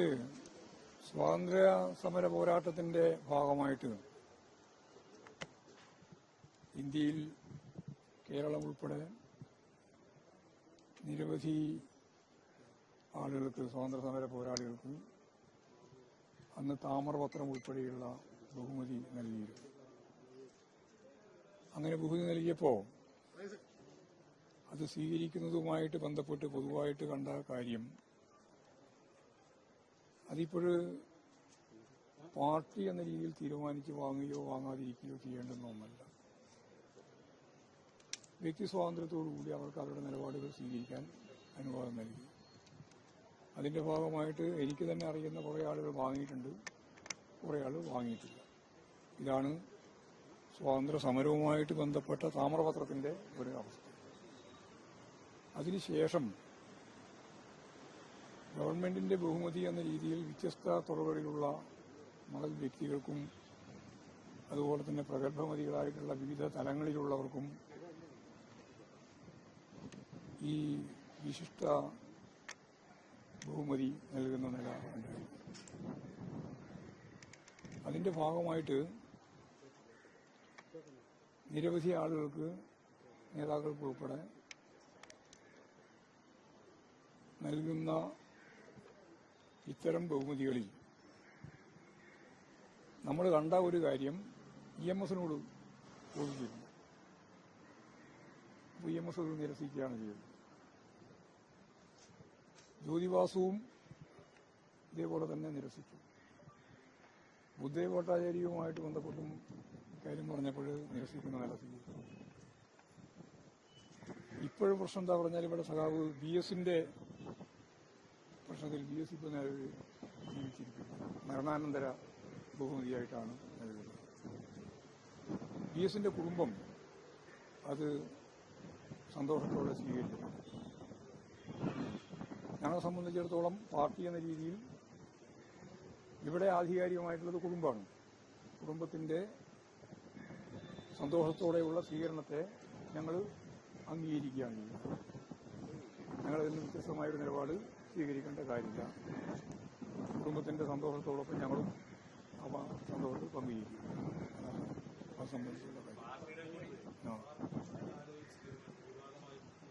ഇത് സ്വാതന്ത്ര്യ സമര പോരാട്ടത്തിന്റെ ഭാഗമായിട്ട് ഇന്ത്യയിൽ കേരളം ഉൾപ്പെടെ നിരവധി ആളുകൾക്ക്, സ്വാതന്ത്ര്യ സമര പോരാളികൾക്ക് അന്ന് താമ്രപത്രം ഉൾപ്പെടെയുള്ള ബഹുമതി നൽകിയിരുന്നു. അങ്ങനെ ബഹുമതി നൽകിയപ്പോൾ അത് സ്വീകരിക്കുന്നതുമായിട്ട് ബന്ധപ്പെട്ട് പൊതുവായിട്ട് കണ്ട കാര്യം, അതിപ്പോഴ് പാർട്ടി എന്ന രീതിയിൽ തീരുമാനിച്ച് വാങ്ങുകയോ വാങ്ങാതിരിക്കുകയോ ചെയ്യേണ്ടുന്ന ഒന്നല്ല. വ്യക്തി സ്വാതന്ത്ര്യത്തോടുകൂടി അവർക്ക് അവരുടെ നിലപാടുകൾ സ്വീകരിക്കാൻ അനുവാദം നൽകി. അതിന്റെ ഭാഗമായിട്ട് എനിക്ക് തന്നെ അറിയുന്ന കുറേ ആളുകൾ വാങ്ങിയിട്ടുണ്ട്, കുറേ ആളുകൾ വാങ്ങിയിട്ടില്ല. ഇതാണ് സ്വാതന്ത്ര്യ സമരവുമായിട്ട് ബന്ധപ്പെട്ട താമ്രപത്രത്തിന്റെ ഒരു അവസ്ഥ. അതിനുശേഷം ഗവൺമെന്റിന്റെ ബഹുമതി എന്ന രീതിയിൽ വ്യത്യസ്ത തുറകളിലുള്ള മഹൽ വ്യക്തികൾക്കും അതുപോലെ തന്നെ പ്രഗത്ഭമതികളായിട്ടുള്ള വിവിധ തലങ്ങളിലുള്ളവർക്കും ഈ വിശിഷ്ട ബഹുമതി നൽകുന്ന നില ഉണ്ടായി. അതിന്റെ ഭാഗമായിട്ട് നിരവധി ആളുകൾക്ക്, നേതാക്കൾക്ക് ഉൾപ്പെടെ നൽകുന്ന ഇത്തരം ബഹുമതികളിൽ നമ്മൾ കണ്ട ഒരു കാര്യം, EMSനോട് ചോദിച്ചിരുന്നു. EMS അത് നിരസിക്കുകയാണ് ചെയ്തത്. ജ്യോതിബാസുവും ഇതേപോലെ തന്നെ നിരസിച്ചു. ബുദ്ധദേവ് ഭട്ടാചാര്യയുമായിട്ട് ബന്ധപ്പെട്ടും കാര്യം പറഞ്ഞപ്പോൾ നിരസിക്കുന്ന നില സ്വീകരിച്ചു. ഇപ്പോഴും പ്രശ്നം എന്താ പറഞ്ഞാൽ, ഇവിടെ സഖാവ് BSന്റെ പ്രശ്നത്തിൽ BS ഇപ്പോൾ ജീവിച്ചിരിക്കുന്നു. മരണാനന്തര ബഹുമതിയായിട്ടാണ് നൽകുന്നത്. BSന്റെ കുടുംബം അത് സന്തോഷത്തോടെ സ്വീകരിക്കുന്നു. ഞങ്ങളെ സംബന്ധിച്ചിടത്തോളം പാർട്ടി എന്ന രീതിയിൽ ഇവിടെ ആധികാരികമായിട്ടുള്ളത് കുടുംബമാണ്. കുടുംബത്തിന്റെ സന്തോഷത്തോടെയുള്ള സ്വീകരണത്തെ ഞങ്ങൾ അംഗീകരിക്കുകയാണ് ചെയ്യുന്നത്. ഞങ്ങളതിൽ നിന്ന് വ്യത്യസ്തമായൊരു നിലപാട് സ്വീകരിക്കേണ്ട കാര്യമില്ല. കുടുംബത്തിന്റെ സന്തോഷത്തോടൊപ്പം ഞങ്ങളും സന്തോഷത്തിൽ പങ്കുചേരും. അത് സംബന്ധിച്ചുള്ള കാര്യം.